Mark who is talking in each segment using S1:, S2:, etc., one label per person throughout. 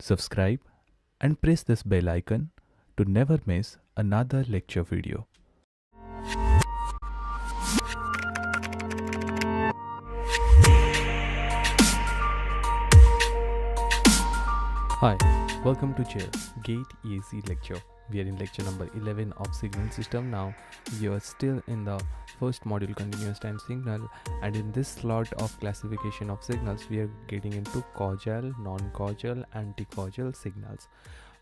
S1: subscribe and press this bell icon to never miss another lecture video. Hi, welcome to GATE ESE lecture. We are in lecture number 11 of signal system. Now we are still in the first module, continuous time signal, and in this slot of classification of signals we are getting into causal, non-causal, anti-causal signals.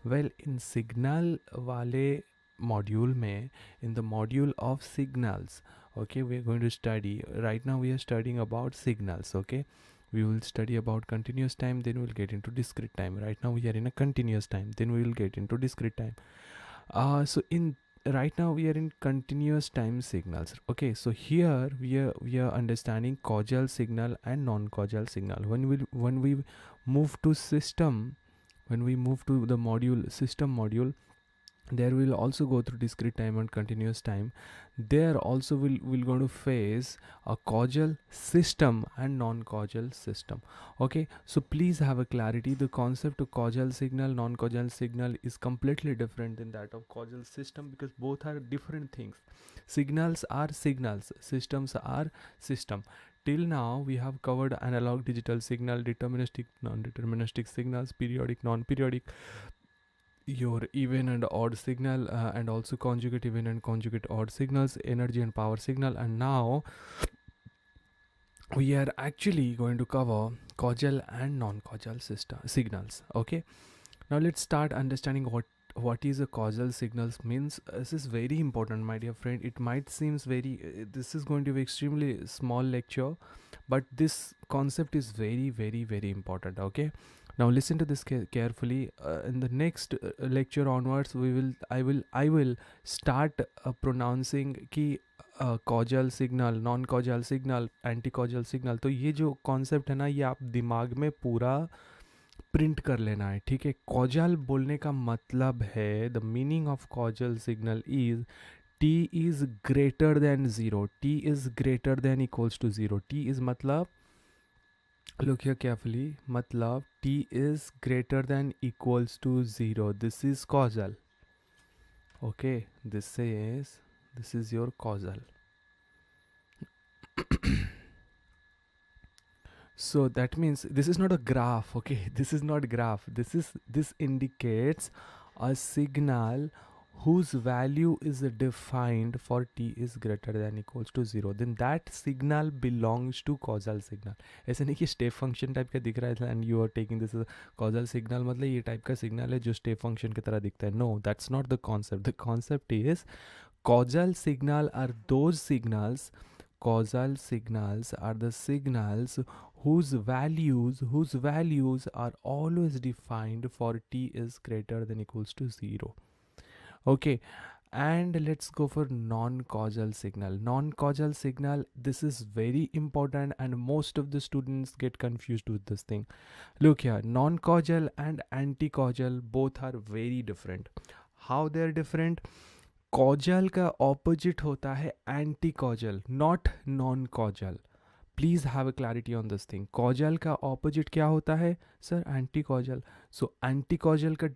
S1: Well, in signal wale module mein, in the module of signals, okay, we are going to study, right now we are studying about signals, okay. We will study about continuous time, then we'll get into discrete time. Right now we are in a continuous time, then we will get into discrete time. So in right now we are in continuous time signals. Okay, so here we are understanding causal signal and non-causal signal. When we move to system, when we move to the module system module, there will also go through discrete time and continuous time. There also we'll going to face a causal system and non-causal system. Okay, so please have a clarity. The concept of causal signal, non-causal signal is completely different than that of causal system, because both are different things. Signals are signals, systems are system. Till now we have covered analog digital signal, deterministic non-deterministic signals, periodic non-periodic, your even and odd signal, and also conjugate even and conjugate odd signals, energy and power signal, and now we are actually going to cover causal and non-causal signals. Okay, now let's start understanding what is a causal signals means. This is very important, my dear friend. It might seems very this is going to be extremely small lecture, but this concept is very very important. Okay, now listen to this carefully. In the next lecture onwards, I will start pronouncing ki causal signal, non causal signal, anti causal signal. तो ये जो concept है ना, ये आप दिमाग में पूरा प्रिंट कर लेना है, ठीक है. कॉजल बोलने का मतलब है, the meaning of causal signal is t is greater than 0, t is greater than equals to 0. t is मतलब, look here carefully, मतलब t is greater than equals to 0. This is causal. Okay, this is your causal. So that means this is not a graph. Okay, this is not graph. This indicates a signal whose value is defined for t is greater than equals to 0. Then that signal belongs to causal signal. ऐसे नहीं कि step function type का दिख रहा है and you are taking this as causal signal, मतलब ये type का सिग्नल है जो स्टेप फंक्शन की तरह दिखता है. No, that's not the concept. The concept is causal signal are those signals, causal signals are the signals whose values are always defined for t is greater than equals to 0. Okay, and let's go for non-causal signal. Non-causal signal, this is very important and most of the students get confused with this thing. Look here, non-causal and anti-causal both are very different. How they're different? Causal का opposite होता है anti-causal, not non-causal. Please have a clarity on this thing. Causal का opposite क्या होता है sir? Anti-causal. So anti-causal का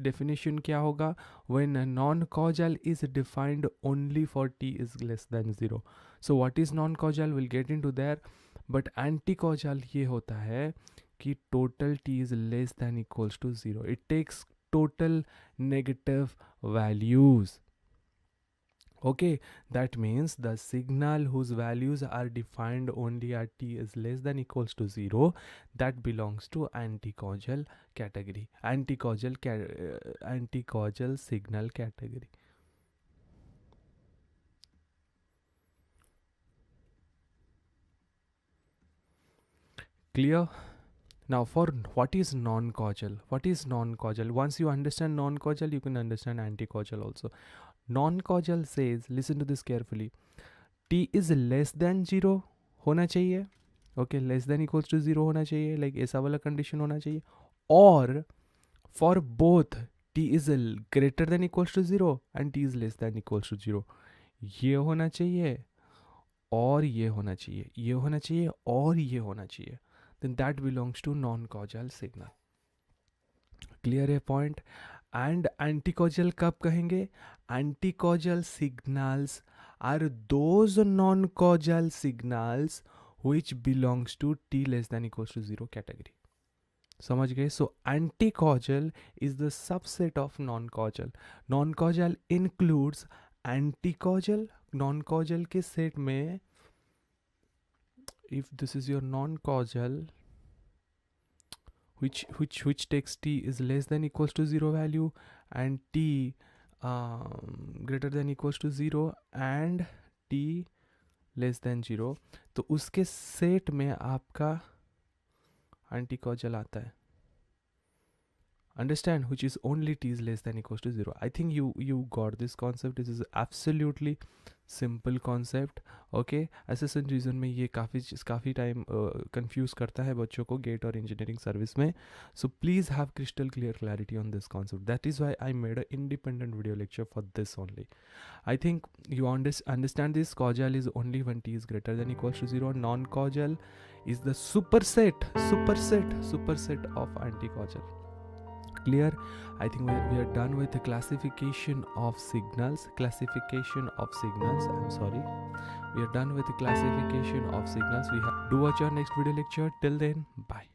S1: definition क्या होगा? When a non-causal is defined only for t is less than 0. So what is non-causal? We'll get into there. But anti-causal ये होता है कि total t is less than equals to 0. It takes total negative values. Okay, that means the signal whose values are defined only at t is less than equals to 0, that belongs to anti-causal category, anti-causal signal category. Clear? Now for what is non-causal? What is non-causal? Once you understand non-causal, you can understand anti-causal also. Non-causal says, listen to this carefully, t is less than 0 होना चाहिए. Okay, less than equals to 0 होना चाहिए, like ऐसा वाला condition होना चाहिए. Or for both t is greater than equals to 0 and t is less than equals to 0. ये होना चाहिए और ये होना चाहिए, ये होना चाहिए और ये होना चाहिए. Then that belongs to non-causal signal. Clear है पॉइंट. एंड एंटी कॉजल कब कहेंगे? Anti causal signals are those non causal signals which belongs to t less than equals to 0 category. समझ गए? So anti-causal is the subset of non-causal. Non-causal includes anti-causal. Non-causal के set में if this is your non-causal which takes t is less than equals to 0 value and t greater than equals to 0 and t less than 0, तो उसके set में आपका anti causal आता है. Understand? Which is only T is less than equals to 0. I think you got this concept. This is absolutely simple concept. Okay, एसेसन region में ये काफ़ी टाइम कंफ्यूज करता है बच्चों को गेट और इंजीनियरिंग सर्विस में. So please have crystal clarity on this concept. That is why I made a independent video lecture for this only. I think you understand this. Causal is only when t is greater than equals to 0. Non-causal is the superset of anti-causal. Clear? I think we are done with the classification of signals. I'm sorry. We are done with the classification of signals. Do watch our next video lecture. Till then, bye.